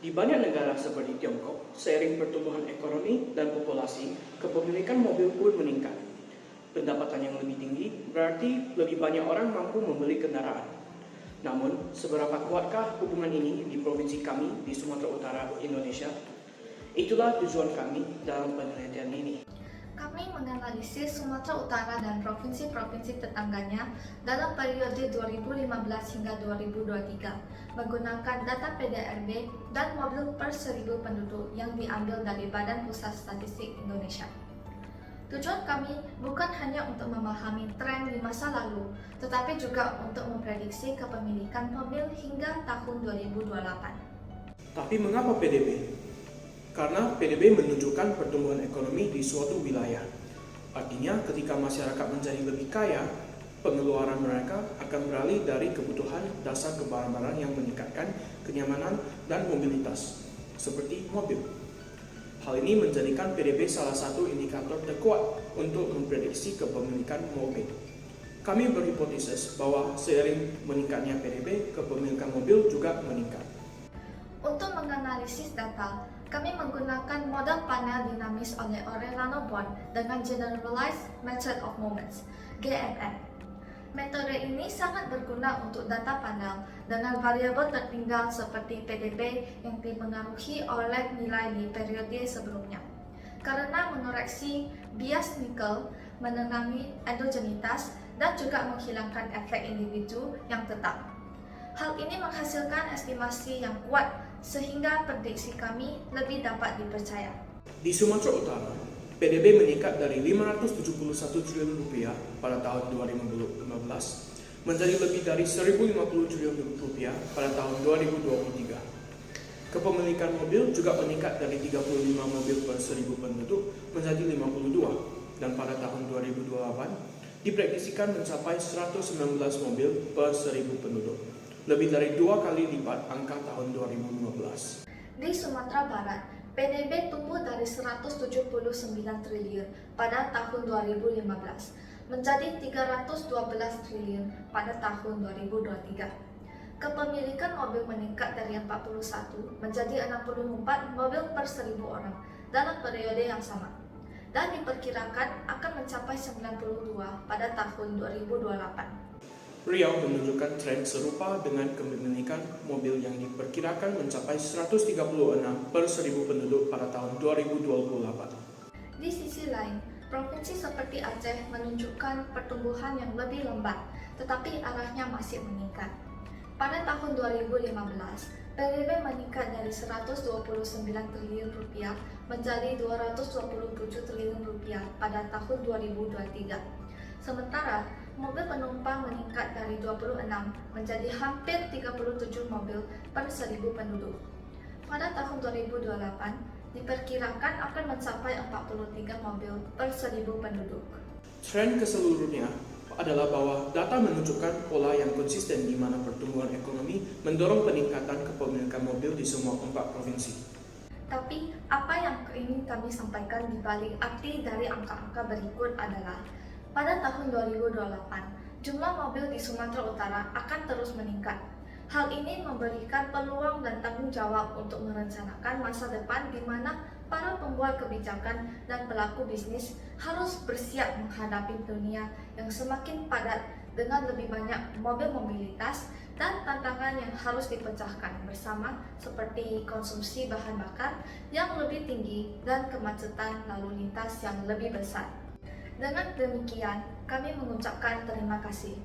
Di banyak negara seperti Tiongkok, seiring pertumbuhan ekonomi dan populasi, kepemilikan mobil pun meningkat. Pendapatan yang lebih tinggi berarti lebih banyak orang mampu membeli kendaraan. Namun, seberapa kuatkah hubungan ini di provinsi kami di Sumatera Utara, Indonesia? Itulah tujuan kami dalam penelitian ini. Kami menganalisis Sumatera Utara dan provinsi-provinsi tetangganya dalam periode 2015 hingga 2023 menggunakan data PDRB dan mobil per 1000 penduduk yang diambil dari Badan Pusat Statistik Indonesia. Tujuan kami bukan hanya untuk memahami tren di masa lalu, tetapi juga untuk memprediksi kepemilikan mobil hingga tahun 2028. Tapi mengapa PDB? Karena PDB menunjukkan pertumbuhan ekonomi di suatu wilayah. Artinya, ketika masyarakat menjadi lebih kaya, pengeluaran mereka akan beralih dari kebutuhan dasar ke barang-barang yang meningkatkan kenyamanan dan mobilitas, seperti mobil. Hal ini menjadikan PDB salah satu indikator terkuat untuk memprediksi kepemilikan mobil. Kami berhipotesis bahwa seiring meningkatnya PDB, kepemilikan mobil juga meningkat. Untuk menganalisis data, kami menggunakan model panel dinamis oleh Orellano Bond dengan Generalized Method of Moments, GMM. Metode ini sangat berguna untuk data panel dengan variabel tertinggal seperti PDB yang dipengaruhi oleh nilai di periode sebelumnya. Karena mengoreksi bias nikel, menenangi endogenitas, dan juga menghilangkan efek individu yang tetap. Hal ini menghasilkan estimasi yang kuat sehingga prediksi kami lebih dapat dipercaya. Di Sumatera Utara, PDB meningkat dari Rp571 triliun pada tahun 2015 menjadi lebih dari Rp1.050 triliun pada tahun 2023. Kepemilikan mobil juga meningkat dari 35 mobil per 1000 penduduk menjadi 52, dan pada tahun 2028 diprediksikan mencapai 119 mobil per 1000 penduduk, lebih dari 2 kali lipat angka tahun 2015. Di Sumatera Barat, PDB tumbuh dari 179 triliun pada tahun 2015 menjadi 312 triliun pada tahun 2023. Kepemilikan mobil meningkat dari 41 menjadi 64 mobil per 1000 orang dalam periode yang sama, dan diperkirakan akan mencapai 92 pada tahun 2028. Riau menunjukkan tren serupa dengan kepemilikan mobil yang diperkirakan mencapai 136 per 1000 penduduk pada tahun 2028. Di sisi lain, provinsi seperti Aceh menunjukkan pertumbuhan yang lebih lambat, tetapi arahnya masih meningkat. Pada tahun 2015, PDB meningkat dari 129 triliun rupiah menjadi 227 triliun rupiah pada tahun 2023. Sementara, mobil penumpang meningkat dari 26 menjadi hampir 37 mobil per 1000 penduduk. Pada tahun 2028, diperkirakan akan mencapai 43 mobil per 1000 penduduk. Tren keseluruhnya adalah bahwa data menunjukkan pola yang konsisten di mana pertumbuhan ekonomi mendorong peningkatan kepemilikan mobil di semua 4 provinsi. Tapi, apa yang ingin kami sampaikan di balik arti dari angka-angka berikut adalah pada tahun 2028, jumlah mobil di Sumatera Utara akan terus meningkat. Hal ini memberikan peluang dan tanggung jawab untuk merencanakan masa depan di mana para pembuat kebijakan dan pelaku bisnis harus bersiap menghadapi dunia yang semakin padat dengan lebih banyak mobil mobilitas dan tantangan yang harus dipecahkan bersama seperti konsumsi bahan bakar yang lebih tinggi dan kemacetan lalu lintas yang lebih besar. Dengan demikian, kami mengucapkan terima kasih.